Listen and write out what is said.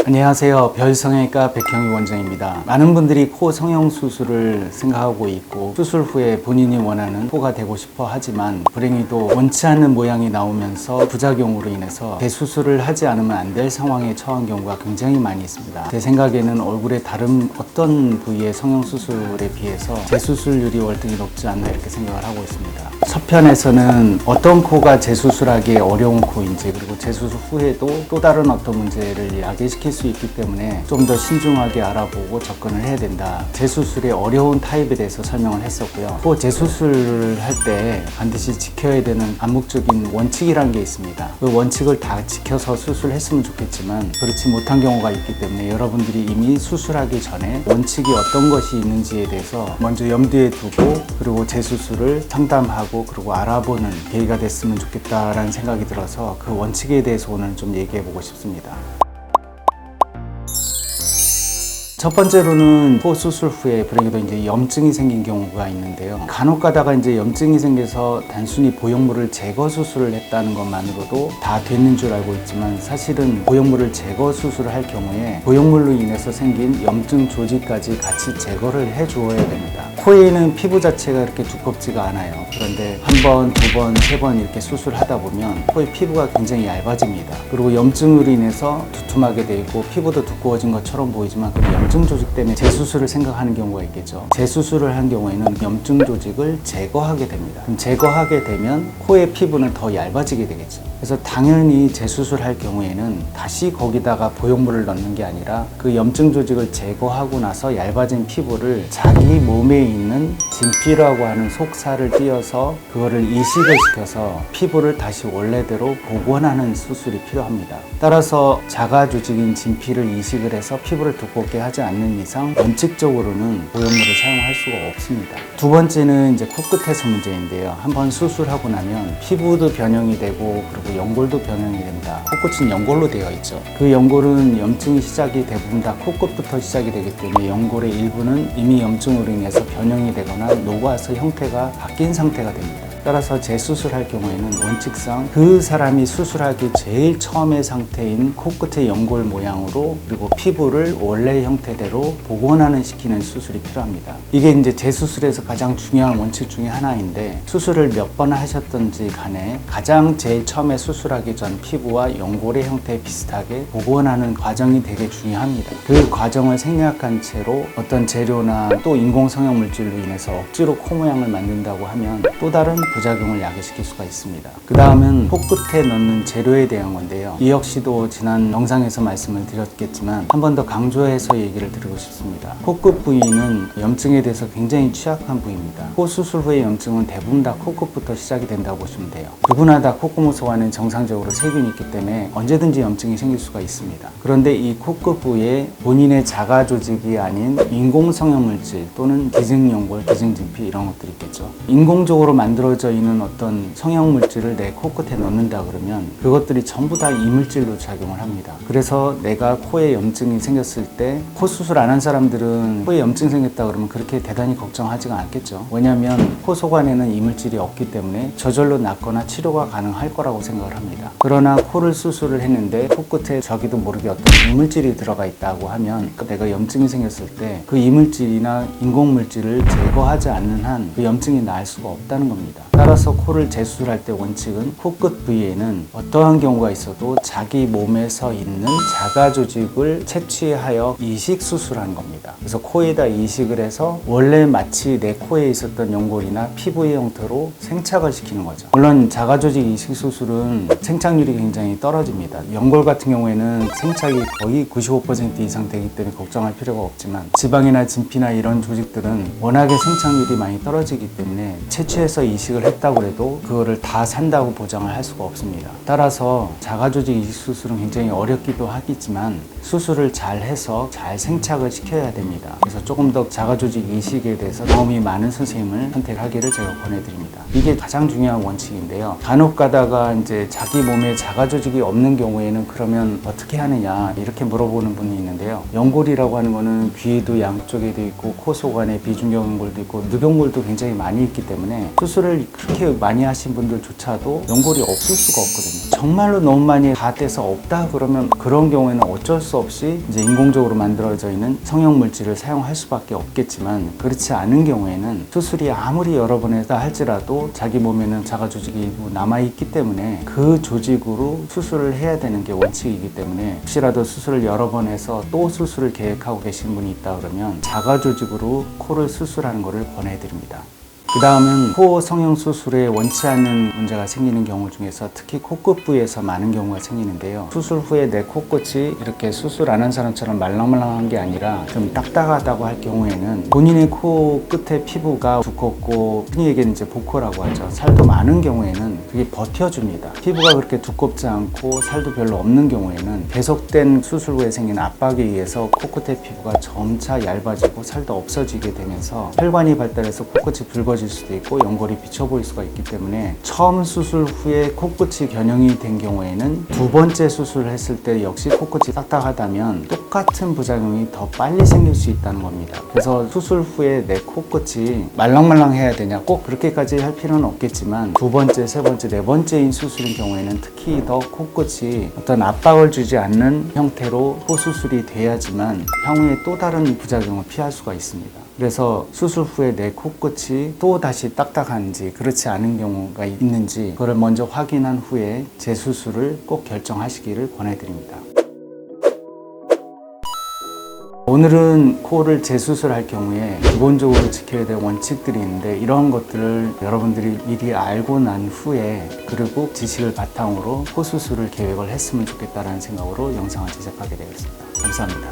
안녕하세요. 별성형외과 백형희 원장입니다. 많은 분들이 코 성형 수술을 생각하고 있고 수술 후에 본인이 원하는 코가 되고 싶어 하지만 불행히도 원치 않는 모양이 나오면서 부작용으로 인해서 재수술을 하지 않으면 안 될 상황에 처한 경우가 굉장히 많이 있습니다. 제 생각에는 얼굴의 다른 어떤 부위의 성형 수술에 비해서 재수술률이 월등히 높지 않나 이렇게 생각을 하고 있습니다. 첫 편에서는 어떤 코가 재수술하기 어려운 코인지, 그리고 재수술 후에도 또 다른 어떤 문제를 야기시킬 수 있기 때문에 좀 더 신중하게 알아보고 접근을 해야 된다. 재수술의 어려운 타입에 대해서 설명을 했었고요. 또 재수술을 할 때 반드시 지켜야 되는 암묵적인 원칙이라는 게 있습니다. 그 원칙을 다 지켜서 수술했으면 좋겠지만 그렇지 못한 경우가 있기 때문에 여러분들이 이미 수술하기 전에 원칙이 어떤 것이 있는지에 대해서 먼저 염두에 두고, 그리고 재수술을 상담하고 그리고 알아보는 계기가 됐으면 좋겠다라는 생각이 들어서 그 원칙에 대해서 오늘 좀 얘기해 보고 싶습니다. 첫 번째로는 코 수술 후에 불행히도 이제 염증이 생긴 경우가 있는데요. 간혹 가다가 이제 염증이 생겨서 단순히 보형물을 제거 수술을 했다는 것만으로도 다 됐는 줄 알고 있지만, 사실은 보형물을 제거 수술을 할 경우에 보형물로 인해서 생긴 염증 조직까지 같이 제거를 해 주어야 됩니다. 코에는 피부 자체가 이렇게 두껍지가 않아요. 그런데 한 번, 두 번, 세 번 이렇게 수술하다 보면 코의 피부가 굉장히 얇아집니다. 그리고 염증으로 인해서 두툼하게 되어 있고 피부도 두꺼워진 것처럼 보이지만 그 염증 조직 때문에 재수술을 생각하는 경우가 있겠죠. 재수술을 한 경우에는 염증 조직을 제거하게 됩니다. 그럼 제거하게 되면 코의 피부는 더 얇아지게 되겠죠. 그래서 당연히 재수술할 경우에는 다시 거기다가 보형물을 넣는 게 아니라 그 염증 조직을 제거하고 나서 얇아진 피부를 자기 몸에 있는 진피라고 하는 속살을 띄어서 그거를 이식을 시켜서 피부를 다시 원래대로 복원하는 수술이 필요합니다. 따라서 자가 조직인 진피를 이식을 해서 피부를 두껍게 하지 않는 이상 원칙적으로는 보형물을 사용할 수가 없습니다. 두 번째는 이제 코끝에서 문제인데요. 한번 수술하고 나면 피부도 변형이 되고 그리고 연골도 변형이 됩니다. 코끝은 연골로 되어 있죠. 그 연골은 염증이 시작이 대부분 다 코끝부터 시작이 되기 때문에 연골의 일부는 이미 염증으로 인해서 변형이 되거나 녹아서 형태가 바뀐 상태가 됩니다. 따라서 재수술할 경우에는 원칙상 그 사람이 수술하기 제일 처음의 상태인 코끝의 연골 모양으로, 그리고 피부를 원래 형태대로 복원하는 시키는 수술이 필요합니다. 이게 이제 재수술에서 가장 중요한 원칙 중에 하나인데, 수술을 몇 번 하셨던지 간에 가장 제일 처음에 수술하기 전 피부와 연골의 형태 비슷하게 복원하는 과정이 되게 중요합니다. 그 과정을 생략한 채로 어떤 재료나 또 인공 성형 물질로 인해서 억지로 코 모양을 만든다고 하면 또 다른 부작용을 야기시킬 수가 있습니다. 그 다음은 코끝에 넣는 재료에 대한 건데요. 이 역시도 지난 영상에서 말씀을 드렸겠지만 한 번 더 강조해서 얘기를 드리고 싶습니다. 코끝 부위는 염증에 대해서 굉장히 취약한 부위입니다. 코 수술 후의 염증은 대부분 다 코끝부터 시작이 된다고 보시면 돼요. 누구나 다 콧구멍 속 안에 정상적으로 세균이 있기 때문에 언제든지 염증이 생길 수가 있습니다. 그런데 이 코끝 부위에 본인의 자가 조직이 아닌 인공 성형 물질 또는 기증연골, 기증진피 이런 것들이 있겠죠. 인공적으로 만들어져 있는 어떤 성형 물질을 내 코끝에 넣는다 그러면 그것들이 전부 다 이물질로 작용을 합니다. 그래서 내가 코에 염증이 생겼을 때 코 수술 안 한 사람들은 코에 염증 생겼다 그러면 그렇게 대단히 걱정하지가 않겠죠. 왜냐하면 코 속 안에는 이물질이 없기 때문에 저절로 낫거나 치료가 가능할 거라고 생각을 합니다. 그러나 코를 수술을 했는데 코끝에 저기도 모르게 어떤 이물질이 들어가 있다고 하면 내가 염증이 생겼을 때 그 이물질이나 인공물질을 제거하지 않는 한 그 염증이 나을 수가 없다는 겁니다. 따라서 코를 재수술할 때 원칙은 코끝 부위에는 어떠한 경우가 있어도 자기 몸에서 있는 자가 조직을 채취하여 이식 수술하는 겁니다. 그래서 코에다 이식을 해서 원래 마치 내 코에 있었던 연골이나 피부의 형태로 생착을 시키는 거죠. 물론 자가 조직 이식 수술은 생착률이 굉장히 떨어집니다. 연골 같은 경우에는 생착이 거의 95% 이상 되기 때문에 걱정할 필요가 없지만, 지방이나 진피나 이런 조직들은 워낙에 생착률이 많이 떨어지기 때문에 채취해서 이식을 했다고 해도 그거를 다 산다고 보장을 할 수가 없습니다. 따라서 자가조직 이식 수술은 굉장히 어렵기도 하겠지만 수술을 잘 해서 잘 생착을 시켜야 됩니다. 그래서 조금 더 자가조직 이식에 대해서 경험이 많은 선생님을 선택하기를 제가 권해드립니다. 이게 가장 중요한 원칙인데요. 간혹 가다가 이제 자기 몸에 자가조직이 없는 경우에는 그러면 어떻게 하느냐 이렇게 물어보는 분이 있는데요. 연골이라고 하는 거는 귀에도 양쪽에도 있고 코 속 안에 비중경골도 있고 늑연골도 굉장히 많이 있기 때문에 수술을 그렇게 많이 하신 분들조차도 연골이 없을 수가 없거든요. 정말로 너무 많이 다 떼서 없다 그러면 그런 경우에는 어쩔 수 없이 이제 인공적으로 만들어져 있는 성형 물질을 사용할 수밖에 없겠지만, 그렇지 않은 경우에는 수술이 아무리 여러 번 했다 할지라도 자기 몸에는 자가 조직이 일부 남아있기 때문에 그 조직으로 수술을 해야 되는 게 원칙이기 때문에, 혹시라도 수술을 여러 번 해서 또 수술을 계획하고 계신 분이 있다 그러면 자가 조직으로 코를 수술하는 것을 권해드립니다. 그 다음은 코 성형 수술에 원치 않는 문제가 생기는 경우 중에서 특히 코끝 부위에서 많은 경우가 생기는데요. 수술 후에 내 코끝이 이렇게 수술 안 한 사람처럼 말랑말랑한 게 아니라 좀 딱딱하다고 할 경우에는 본인의 코 끝의 피부가 두껍고, 흔히 얘기하는 이제 보코라고 하죠. 살도 많은 경우에는 그게 버텨줍니다. 피부가 그렇게 두껍지 않고 살도 별로 없는 경우에는 계속된 수술 후에 생긴 압박에 의해서 코끝의 피부가 점차 얇아지고 살도 없어지게 되면서 혈관이 발달해서 코끝이 붉어질 수도 있고 연골이 비쳐 보일 수가 있기 때문에, 처음 수술 후에 코끝이 변형이 된 경우에는 두 번째 수술을 했을 때 역시 코끝이 딱딱하다면 똑같은 부작용이 더 빨리 생길 수 있다는 겁니다. 그래서 수술 후에 내 코끝이 말랑말랑해야 되냐, 꼭 그렇게까지 할 필요는 없겠지만 두 번째, 세 번째, 네 번째인 수술인 경우에는 특히 더 코끝이 어떤 압박을 주지 않는 형태로 코 수술이 돼야지만 향후에 또 다른 부작용을 피할 수가 있습니다. 그래서 수술 후에 내 코끝이 또 다시 딱딱한지 그렇지 않은 경우가 있는지 그걸 먼저 확인한 후에 재수술을 꼭 결정하시기를 권해드립니다. 오늘은 코를 재수술할 경우에 기본적으로 지켜야 될 원칙들이 있는데, 이런 것들을 여러분들이 미리 알고 난 후에 그리고 지식을 바탕으로 코 수술을 계획을 했으면 좋겠다는 생각으로 영상을 제작하게 되었습니다. 감사합니다.